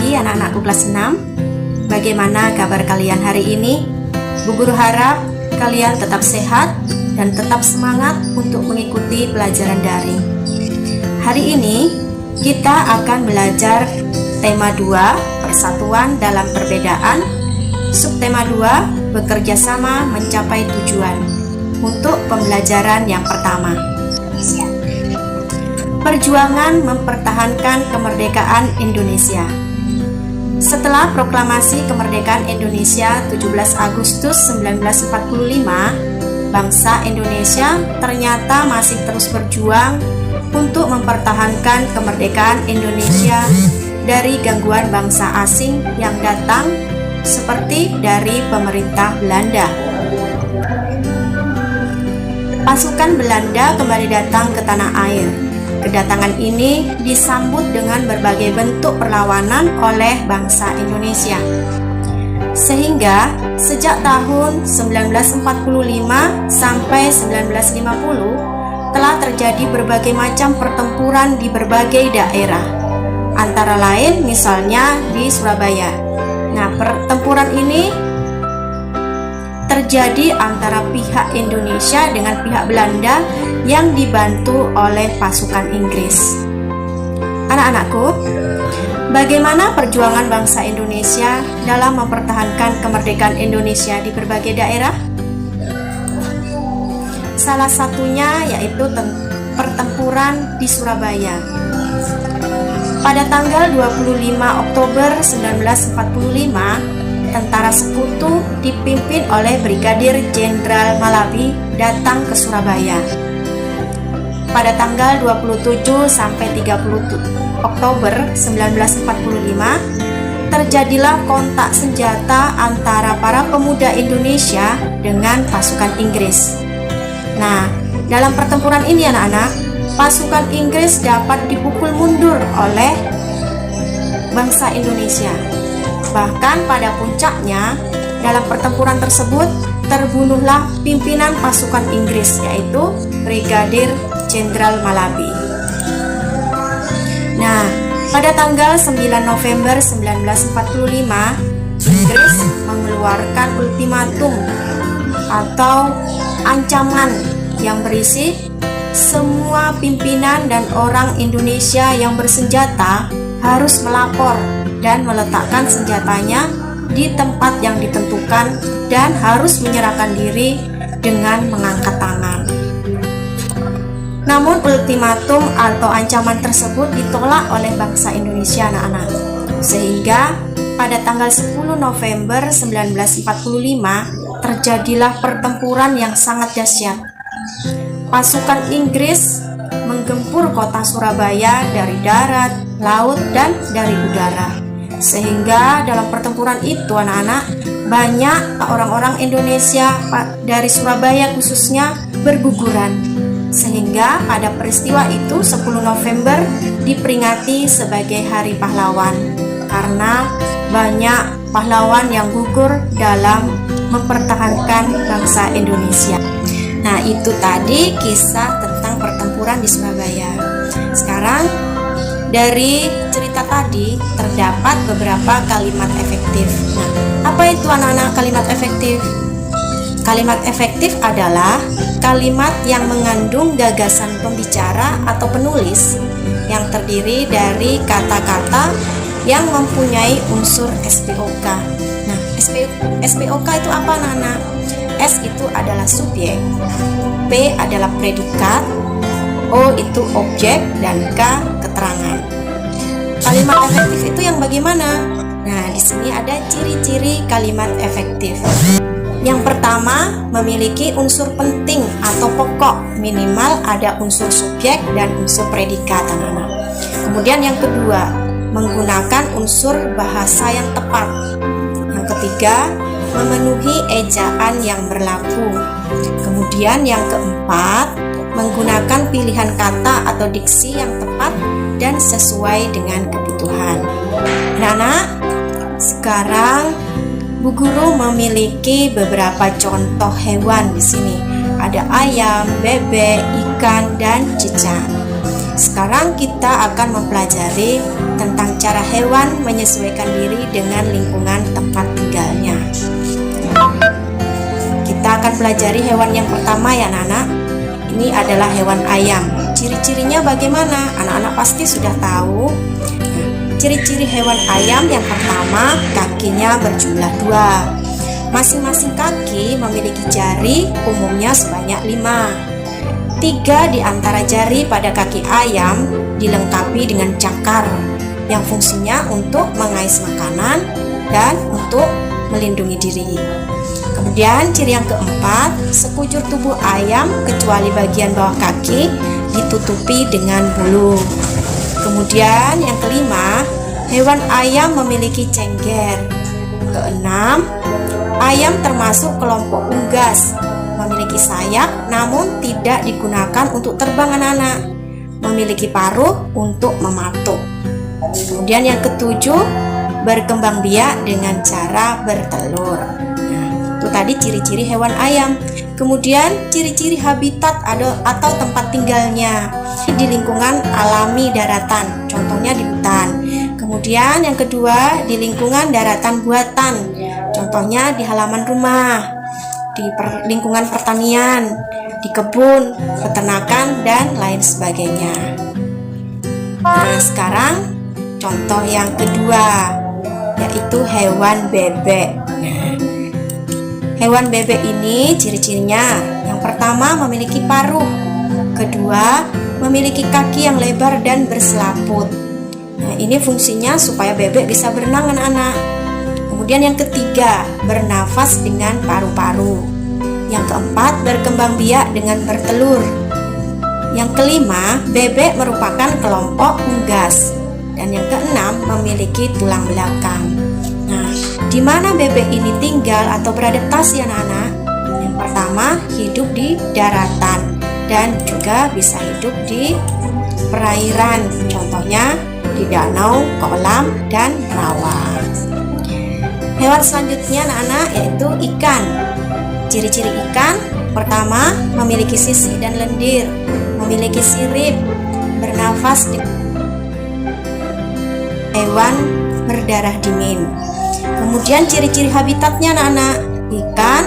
pagi anak-anakku kelas 6. Bagaimana kabar kalian hari ini? Bu Guru harap kalian tetap sehat dan tetap semangat untuk mengikuti pelajaran daring. Hari ini kita akan belajar tema 2, persatuan dalam perbedaan. Subtema 2, bekerja sama mencapai tujuan. Untuk pembelajaran yang pertama, perjuangan mempertahankan kemerdekaan Indonesia. Setelah proklamasi kemerdekaan Indonesia 17 Agustus 1945, bangsa Indonesia ternyata masih terus berjuang untuk mempertahankan kemerdekaan Indonesia dari gangguan bangsa asing yang datang seperti dari pemerintah Belanda. Pasukan Belanda kembali datang ke tanah air. Kedatangan ini disambut dengan berbagai bentuk perlawanan oleh bangsa Indonesia. Sehingga sejak tahun 1945 sampai 1950 telah terjadi berbagai macam pertempuran di berbagai daerah. Antara lain misalnya di Surabaya. Nah, pertempuran ini terjadi antara pihak Indonesia dengan pihak Belanda yang dibantu oleh pasukan Inggris. Anak-anakku, bagaimana perjuangan bangsa Indonesia dalam mempertahankan kemerdekaan Indonesia di berbagai daerah? Salah satunya yaitu pertempuran di Surabaya. Pada tanggal 25 Oktober 1945, tentara sekutu dipimpin oleh Brigadir Jenderal Malabi datang ke Surabaya. Pada tanggal 27 sampai 30 Oktober 1945, terjadilah kontak senjata antara para pemuda Indonesia dengan pasukan Inggris. Nah, dalam pertempuran ini anak-anak, pasukan Inggris dapat dipukul mundur oleh bangsa Indonesia. Bahkan pada puncaknya, dalam pertempuran tersebut terbunuhlah pimpinan pasukan Inggris, yaitu Brigadir Jenderal Malabi. Nah, pada tanggal 9 November 1945, Inggris mengeluarkan ultimatum atau ancaman yang berisi semua pimpinan dan orang Indonesia yang bersenjata harus melapor dan meletakkan senjatanya di tempat yang ditentukan dan harus menyerahkan diri dengan mengangkat tangan. Namun ultimatum atau ancaman tersebut ditolak oleh bangsa Indonesia anak-anak. Sehingga pada tanggal 10 November 1945 terjadilah pertempuran yang sangat dahsyat. Pasukan Inggris menggempur kota Surabaya dari darat, laut, dan dari udara. Sehingga dalam pertempuran itu anak-anak, banyak orang-orang Indonesia dari Surabaya khususnya berguguran. Sehingga pada peristiwa itu 10 November diperingati sebagai Hari Pahlawan, karena banyak pahlawan yang gugur dalam mempertahankan bangsa Indonesia. Nah, itu tadi kisah tentang pertempuran di Surabaya. Sekarang dari cerita tadi terdapat beberapa kalimat efektif. Nah, apa itu anak-anak kalimat efektif? Kalimat efektif adalah kalimat yang mengandung gagasan pembicara atau penulis yang terdiri dari kata-kata yang mempunyai unsur SPOK. Nah, SPOK itu apa anak-anak? S itu adalah subjek, P adalah predikat, O itu objek, dan K keterangan. Kalimat efektif itu yang bagaimana? Nah, di sini ada ciri-ciri kalimat efektif. Yang pertama, memiliki unsur penting atau pokok, minimal ada unsur subjek dan unsur predikat anak-anak. Kemudian yang kedua, menggunakan unsur bahasa yang tepat. Yang ketiga, memenuhi ejaan yang berlaku. Kemudian yang keempat, menggunakan pilihan kata atau diksi yang tepat dan sesuai dengan kebutuhan. Anak-anak, sekarang Bu Guru memiliki beberapa contoh hewan di sini. Ada ayam, bebek, ikan, dan cicak. Sekarang kita akan mempelajari tentang tentang cara hewan menyesuaikan diri dengan lingkungan tempat tinggalnya. Kita akan pelajari hewan yang pertama ya anak-anak. Ini adalah hewan ayam. Ciri-cirinya bagaimana? Anak-anak pasti sudah tahu. Ciri-ciri hewan ayam yang pertama, kakinya berjumlah 2. Masing-masing kaki memiliki jari, umumnya sebanyak 5. 3 di antara jari pada kaki ayam dilengkapi dengan cakar yang fungsinya untuk mengais makanan dan untuk melindungi diri. Kemudian ciri yang keempat, sekujur tubuh ayam kecuali bagian bawah kaki ditutupi dengan bulu. Kemudian yang kelima, hewan ayam memiliki cengger. Keenam, ayam termasuk kelompok unggas, memiliki sayap namun tidak digunakan untuk terbang anak-anak, memiliki paruh untuk mematuk. Kemudian yang ketujuh, berkembang biak dengan cara bertelur. Nah, itu tadi ciri-ciri hewan ayam. Kemudian ciri-ciri habitat atau tempat tinggalnya di lingkungan alami daratan, contohnya di hutan. Kemudian yang kedua, di lingkungan daratan buatan, contohnya di halaman rumah, di lingkungan pertanian, di kebun, peternakan, dan lain sebagainya. Nah, sekarang contoh yang kedua, yaitu hewan bebek. Nah, hewan bebek ini ciri-cirinya, yang pertama memiliki paruh, kedua memiliki kaki yang lebar dan berselaput. Nah, ini fungsinya supaya bebek bisa berenang anak-anak. Kemudian yang ketiga, bernafas dengan paru-paru. Yang keempat, berkembang biak dengan bertelur. Yang kelima, bebek merupakan kelompok unggas. Dan yang keenam, memiliki tulang belakang. Nah, di mana bebek ini tinggal atau beradaptasi anak-anak? Yang pertama, hidup di daratan dan juga bisa hidup di perairan, contohnya di danau, kolam, dan rawa. Hewan selanjutnya anak-anak yaitu ikan. Ciri-ciri ikan, pertama memiliki sisik dan lendir, memiliki sirip, bernafas di hewan berdarah dingin. Kemudian ciri-ciri habitatnya anak-anak, ikan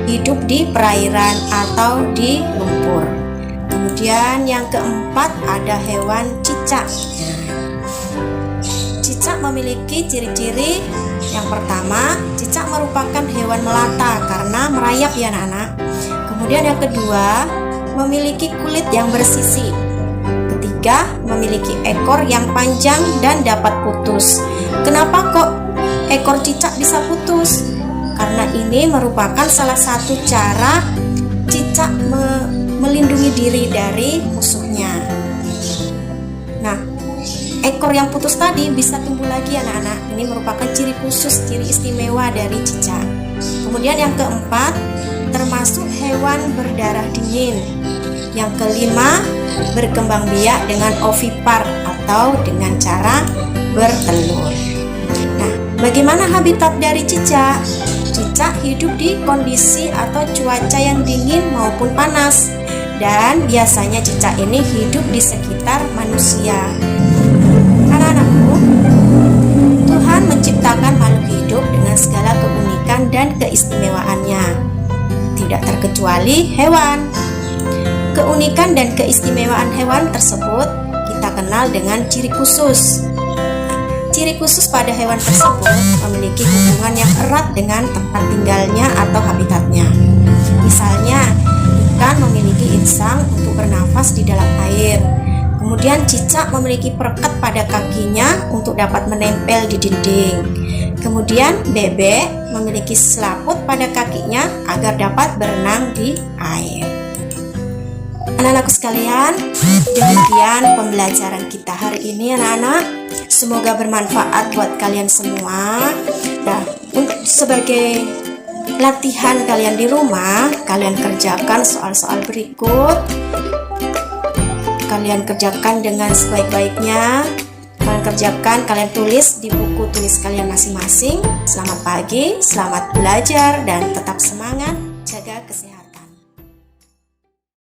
hidup di perairan atau di lumpur. Kemudian yang keempat ada hewan cicak. Cicak memiliki ciri-ciri. Yang pertama, cicak merupakan hewan melata karena merayap ya anak-anak. Kemudian yang kedua, memiliki kulit yang bersisi. Ketiga, memiliki ekor yang panjang dan dapat putus. Kenapa kok ekor cicak bisa putus? Karena ini merupakan salah satu cara cicak melindungi diri dari musuhnya. Nah, ekor yang putus tadi bisa tumbuh lagi anak-anak. Ini merupakan ciri khusus, ciri istimewa dari cicak. Kemudian yang keempat, termasuk hewan berdarah dingin. Yang kelima, berkembang biak dengan ovipar atau dengan cara bertelur. Nah, bagaimana habitat dari cicak? Cicak hidup di kondisi atau cuaca yang dingin maupun panas. Dan biasanya cicak ini hidup di sekitar manusia. Anak-anakku, Tuhan menciptakan makhluk hidup dengan segala keunikan dan keistimewaannya, tidak terkecuali hewan. Keunikan dan keistimewaan hewan tersebut kita kenal dengan ciri khusus. Ciri khusus pada hewan tersebut memiliki hubungan yang erat dengan tempat tinggalnya atau habitatnya. Misalnya, ikan memiliki insang untuk bernafas di dalam air. Kemudian cicak memiliki perekat pada kakinya untuk dapat menempel di dinding. Kemudian bebek memiliki selaput pada kakinya agar dapat berenang di air. Anak-anakku sekalian, demikian pembelajaran kita hari ini anak-anak. Semoga bermanfaat buat kalian semua. Nah, sebagai latihan kalian di rumah, kalian kerjakan soal-soal berikut. Kalian kerjakan dengan sebaik-baiknya. Kalian tulis di buku tulis kalian masing-masing. Selamat pagi, selamat belajar, dan tetap semangat.